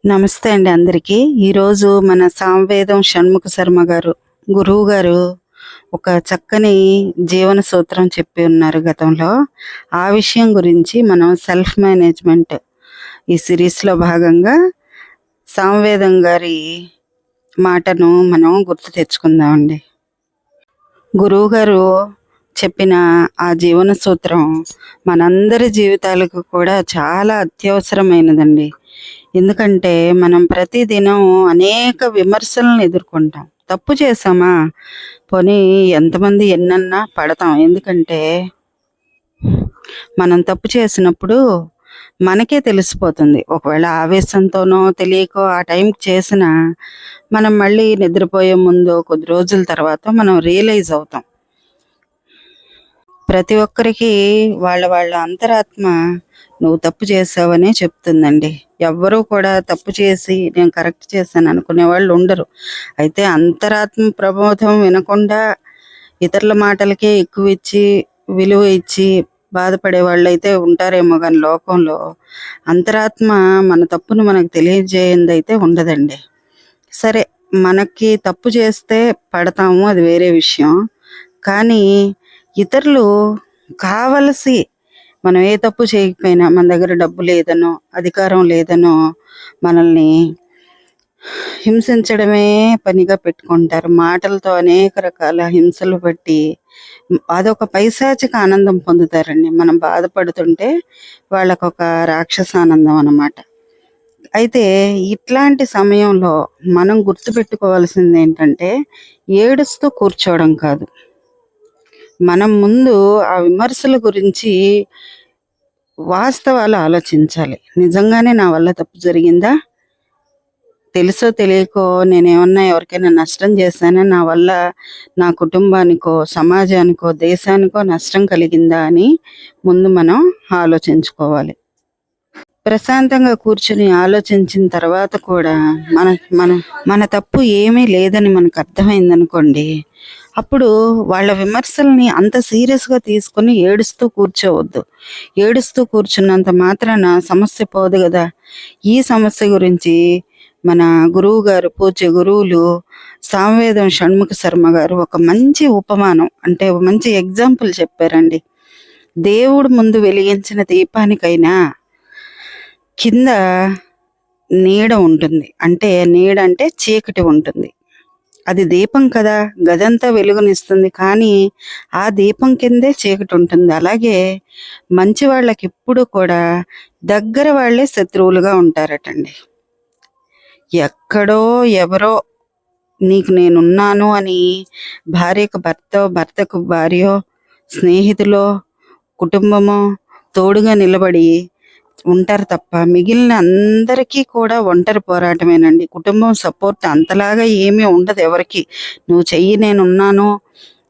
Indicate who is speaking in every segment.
Speaker 1: నమస్తే అండి అందరికీ. ఈరోజు మన సామవేదం షణ్ముఖ శర్మ గారు గురువు గారు ఒక చక్కని జీవన సూత్రం చెప్పి ఉన్నారు గతంలో. ఆ విషయం గురించి మనం సెల్ఫ్ మేనేజ్మెంట్ ఈ సిరీస్లో భాగంగా సామవేదం గారి మాటను మనం గుర్తు తెచ్చుకుందామండి. గురువు గారు చెప్పిన ఆ జీవన సూత్రం మనందరి జీవితాలకు కూడా చాలా అత్యవసరమైనదండి. ఎందుకంటే మనం ప్రతిదినం అనేక విమర్శలను ఎదుర్కొంటాం. తప్పు చేసామా, పోనీ ఎంతమంది ఎన్నన్నా పడతాం. ఎందుకంటే మనం తప్పు చేసినప్పుడు మనకే తెలిసిపోతుంది. ఒకవేళ ఆవేశంతోనో తెలియకో ఆ టైంకి చేసినా మనం మళ్ళీ నిద్రపోయే ముందు కొద్ది రోజుల తర్వాత మనం రియలైజ్ అవుతాం. ప్రతి ఒక్కరికి వాళ్ళ అంతరాత్మ నువ్వు తప్పు చేసావనే చెప్తుందండి. ఎవ్వరూ కూడా తప్పు చేసి నేను కరెక్ట్ చేశాను అనుకునే వాళ్ళు ఉండరు. అయితే అంతరాత్మ ప్రబోధం వినకుండా ఇతరుల మాటలకే ఎక్కువ ఇచ్చి విలువ ఇచ్చి బాధపడే వాళ్ళు అయితే ఉంటారేమో, కానీ లోకంలో అంతరాత్మ మన తప్పును మనకు తెలియజేయంది అయితే ఉండదండి. సరే, మనకి తప్పు చేస్తే పడతాము, అది వేరే విషయం. కానీ ఇతరులు కావలసి మనం ఏ తప్పు చేయకపోయినా మన దగ్గర డబ్బు లేదనో అధికారం లేదనో మనల్ని హింసించడమే పనిగా పెట్టుకుంటారు. మాటలతో అనేక రకాల హింసలు బట్టి అదొక పైశాచిక ఆనందం పొందుతారండి. మనం బాధపడుతుంటే వాళ్ళకొక రాక్షస ఆనందం అన్నమాట. అయితే ఇట్లాంటి సమయంలో మనం గుర్తుపెట్టుకోవాల్సింది ఏంటంటే, ఏడుస్తూ కూర్చోవడం కాదు. మనం ముందు ఆ విమర్శల గురించి వాస్తవాలు ఆలోచించాలి. నిజంగానే నా వల్ల తప్పు జరిగిందా? తెలుసో తెలియకో నేనేమన్నా ఎవరికైనా నష్టం చేశానా? నా వల్ల నా కుటుంబానికో సమాజానికో దేశానికో నష్టం కలిగిందా అని ముందు మనం ఆలోచించుకోవాలి. ప్రశాంతంగా కూర్చుని ఆలోచించిన తర్వాత కూడా మన మన మన తప్పు ఏమీ లేదని మనకు అర్థమైందనుకోండి, అప్పుడు వాళ్ళ విమర్శల్ని అంత సీరియస్గా తీసుకుని ఏడుస్తూ కూర్చోవద్దు. ఏడుస్తూ కూర్చున్నంత మాత్రాన సమస్య పోదు కదా. ఈ సమస్య గురించి మన గురువు గారు, పూజ్య గురువులు సామవేదం షణ్ముఖ శర్మ గారు ఒక మంచి ఉపమానం, అంటే ఒక మంచి ఎగ్జాంపుల్ చెప్పారండి. దేవుడు ముందు వెలిగించిన దీపానికైనా కింద నీడ ఉంటుంది. అంటే నీడ అంటే చీకటి ఉంటుంది. అది దీపం కదా, గదంతా వెలుగునిస్తుంది, కానీ ఆ దీపం కిందే చీకటి ఉంటుంది. అలాగే మంచి వాళ్ళకి ఎప్పుడు కూడా దగ్గర వాళ్ళే శత్రువులుగా ఉంటారటండి. ఎక్కడో ఎవరో నీకు నేనున్నాను అని భార్యకు భర్తో, భర్తకు భార్యో, స్నేహితులో, కుటుంబమో తోడుగా నిలబడి ఉంటారు తప్ప మిగిలిన అందరికీ కూడా ఒంటరి పోరాటమేనండి. కుటుంబం సపోర్ట్ అంతలాగా ఏమీ ఉండదు ఎవరికి. నువ్వు చెయ్యి, నేనున్నాను,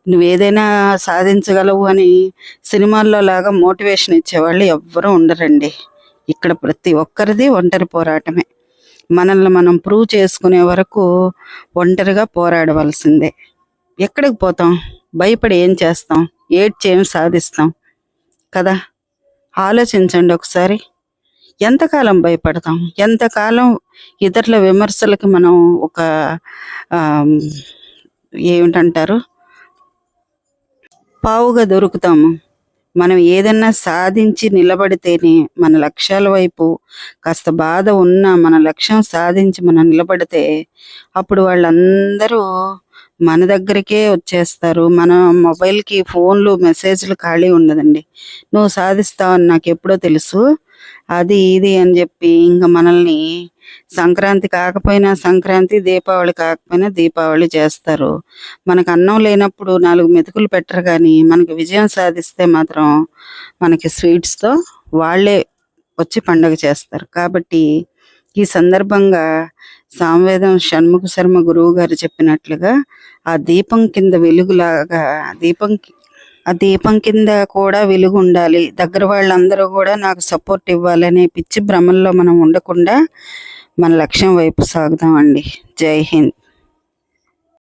Speaker 1: నువ్వేదైనా సాధించగలవు అని సినిమాల్లో లాగా మోటివేషన్ ఇచ్చేవాళ్ళు ఎవ్వరూ ఉండరండి. ఇక్కడ ప్రతి ఒక్కరిది ఒంటరి పోరాటమే. మనల్ని మనం ప్రూవ్ చేసుకునే వరకు ఒంటరిగా పోరాడవలసిందే. ఎక్కడికి పోతాం? భయపడి ఏం చేస్తాం? ఏడ్చి ఏం సాధిస్తాం కదా. ఆలోచించండి ఒకసారి. ఎంతకాలం భయపడతాం? ఎంతకాలం ఇతరుల విమర్శలకి మనం ఒక ఏమిటంటారు, పావుగా దొరుకుతాము? మనం ఏదన్నా సాధించి నిలబడితేనే, మన లక్ష్యాల వైపు కాస్త బాధ ఉన్నా మన లక్ష్యం సాధించి మనం నిలబడితే అప్పుడు వాళ్ళందరూ మన దగ్గరికే వచ్చేస్తారు. మన మొబైల్కి ఫోన్లు మెసేజ్లు ఖాళీ ఉండదండి. నువ్వు సాధిస్తావని నాకు ఎప్పుడో తెలుసు, అది ఇది అని చెప్పి ఇంకా మనల్ని సంక్రాంతి కాకపోయినా సంక్రాంతి, దీపావళి కాకపోయినా దీపావళి చేస్తారు. మనకు అన్నం లేనప్పుడు 4 మెతుకులు పెట్టరు, కానీ మనకి విజయం సాధిస్తే మాత్రం మనకి స్వీట్స్తో వాళ్ళే వచ్చి పండగ చేస్తారు. కాబట్టి ఈ సందర్భంగా సామవేదం షణ్ముఖ శర్మ గురువు గారు చెప్పినట్లుగా ఆ దీపం కింద వెలుగులాగా ఆ దీపం కింద కూడా వెలుగు ఉండాలి. దగ్గర వాళ్ళందరూ కూడా నాకు సపోర్ట్ ఇవ్వాలనే పిచ్చి భ్రమల్లో మనం ఉండకుండా మన లక్ష్యం వైపు సాగుదామండి. జై హింద్.